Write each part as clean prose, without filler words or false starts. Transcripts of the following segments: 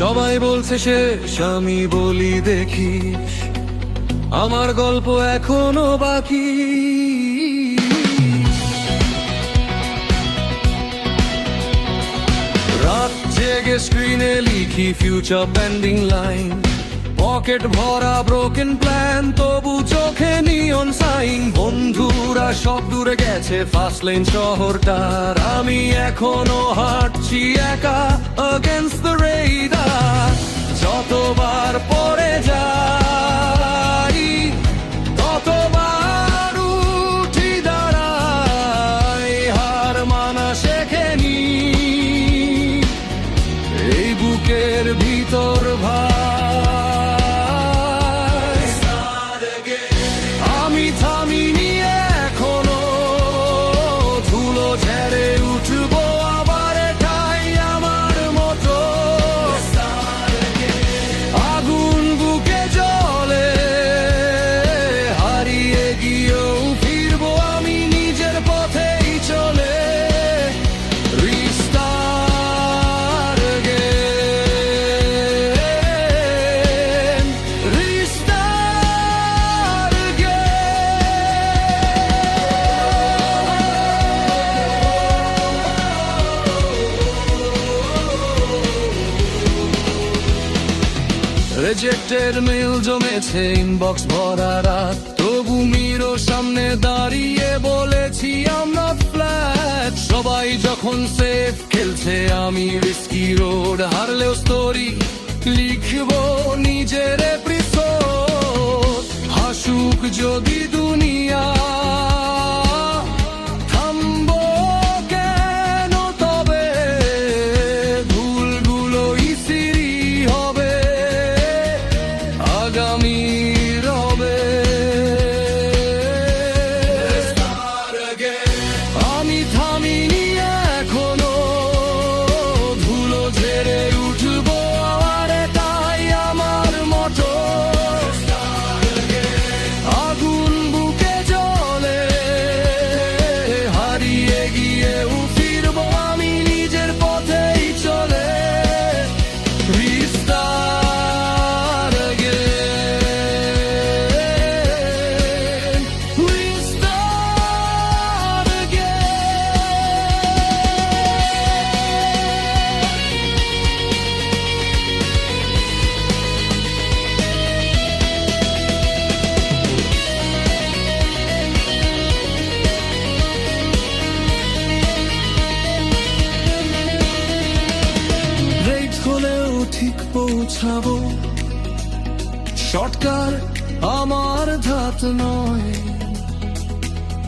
সবাই বলছে শেষ, আমি বলি দেখিস আমার গল্প এখনো বাকি। রাত জেগে স্ক্রিনে লিখি ফিউচার পেন্ডিং লাইন, পকেট ভরা ব্রোকেন প্ল্যান, তবু চোখে নিয়ন সাইন। বন্ধুরা সব দূরে গেছে ফাস্ট লেন শহরটার, আমি এখনো হাঁটছি একা against the radar। যতবার পড়ে যাই ততবার উঠি দাঁড়াই, হার মানা শেখেনি এই বুকের ভিতর ভাই। আমি থামিনি এখনো, ধুলো ঝেড়ে উঠবো আবার, এটাই আমার মতো। আগুন বুকে জ্বলে, হারিয়ে গিয়েও ফিরবো আমি নিজের পথেই চলে। Restart again, restart again। Rejected mail জমেছে ইনবক্স ভরা রাত, তবু মিরো সামনে দাঁড়িয়ে বলেছি আমরা ফ্ল্যাট। সবাই যখন সেফ খেলছে আমি রিস্কি রোড, হারলেও স্টোরি লিখবো নিজের এপিসোড। হাসুক যদি দুনিয়া, থামবো কেন তবে? ভুলগুলোই সিঁড়ি হবে, আগামী রবে। আমি থামিনি এখনো, ধুলো ঝেড়ে উঠবো আর, এটাই আমার মতো। আগুন বুকে জ্বলে, হারিয়ে গিয়েও ফিরবো আমি নিজের পথেই চলে। Restart again, restart again। Late হলেও ঠিক পৌঁছাবো, শর্টকাট আমার ধাত নয়।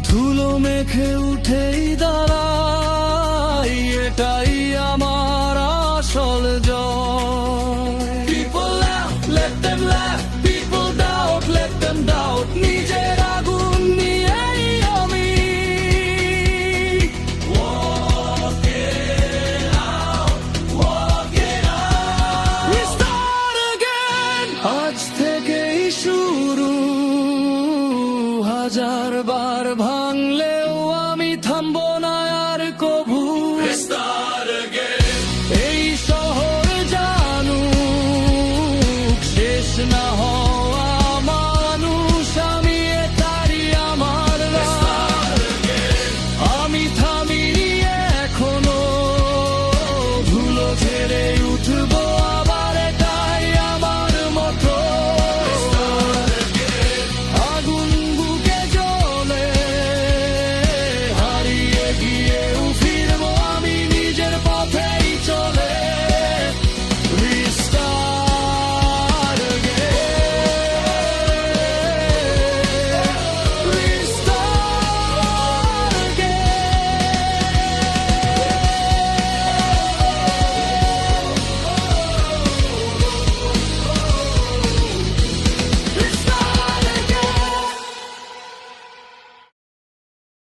ধুলো মেখে উঠেই দাঁড়াই, এটাই আমার আসল জয়। People laugh, let them laugh, people doubt, let them doubt। নিজের আগুন নিয়েই আমি walk it out, walk it out। Restart again, আজ থেকেই শুরু, হাজার বার ভাঙলে